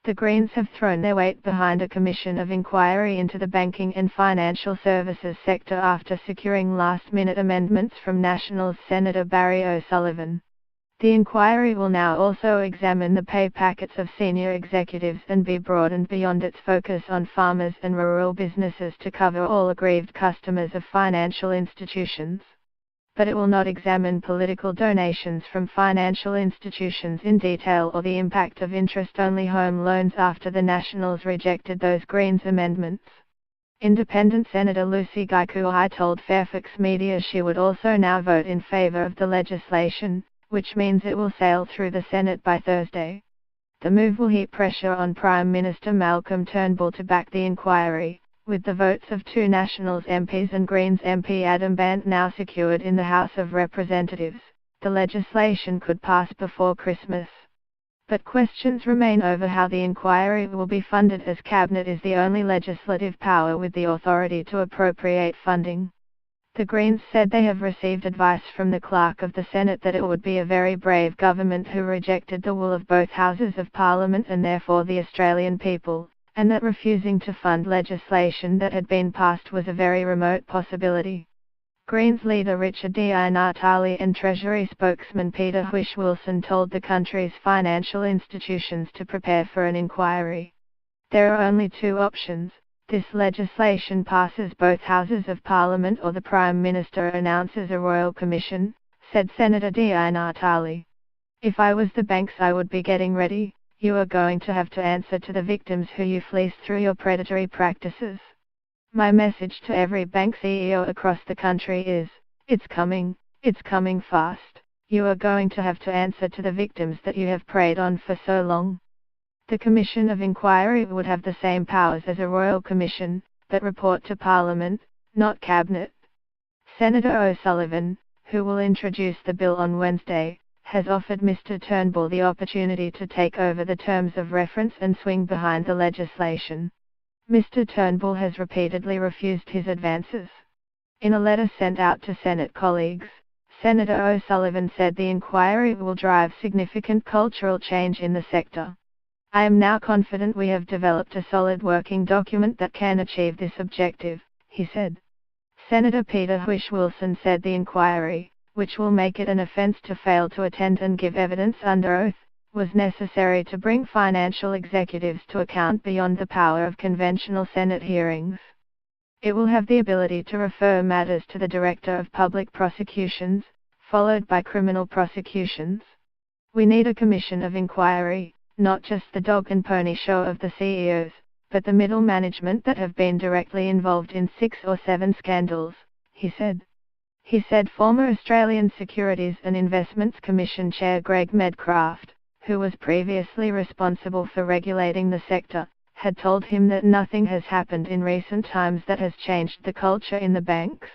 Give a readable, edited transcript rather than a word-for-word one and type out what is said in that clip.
The Greens have thrown their weight behind a commission of inquiry into the banking and financial services sector after securing last-minute amendments from Nationals Senator Barry O'Sullivan. The inquiry will now also examine the pay packets of senior executives and be broadened beyond its focus on farmers and rural businesses to cover all aggrieved customers of financial institutions. But it will not examine political donations from financial institutions in detail or the impact of interest-only home loans after the Nationals rejected those Greens amendments. Independent Senator Lucy Gaikuai told Fairfax Media she would also now vote in favor of the legislation, which means it will sail through the Senate by Thursday. The move will heap pressure on Prime Minister Malcolm Turnbull to back the inquiry, with the votes of two Nationals MPs and Greens MP Adam Bandt now secured in the House of Representatives. The legislation could pass before Christmas. But questions remain over how the inquiry will be funded, as Cabinet is the only legislative power with the authority to appropriate funding. The Greens said they have received advice from the Clerk of the Senate that it would be a very brave government who rejected the will of both Houses of Parliament and therefore the Australian people, and that refusing to fund legislation that had been passed was a very remote possibility. Greens leader Richard Di Natale and Treasury spokesman Peter Whish-Wilson told the country's financial institutions to prepare for an inquiry. There are only two options: this legislation passes both Houses of Parliament or the Prime Minister announces a royal commission, said Senator Di Natale. If I was the banks, I would be getting ready. You are going to have to answer to the victims who you fleeced through your predatory practices. My message to every bank CEO across the country is, it's coming fast. You are going to have to answer to the victims that you have preyed on for so long. The Commission of Inquiry would have the same powers as a royal commission, but report to Parliament, not Cabinet. Senator O'Sullivan, who will introduce the bill on Wednesday, has offered Mr. Turnbull the opportunity to take over the terms of reference and swing behind the legislation. Mr. Turnbull has repeatedly refused his advances. In a letter sent out to Senate colleagues, Senator O'Sullivan said the inquiry will drive significant cultural change in the sector. I am now confident we have developed a solid working document that can achieve this objective, he said. Senator Peter Whish-Wilson said the inquiry, which will make it an offence to fail to attend and give evidence under oath, was necessary to bring financial executives to account beyond the power of conventional Senate hearings. It will have the ability to refer matters to the Director of Public Prosecutions, followed by criminal prosecutions. We need a commission of inquiry, not just the dog and pony show of the CEOs, but the middle management that have been directly involved in 6 or 7 scandals, he said. He said former Australian Securities and Investments Commission Chair Greg Medcraft, who was previously responsible for regulating the sector, had told him that nothing has happened in recent times that has changed the culture in the banks.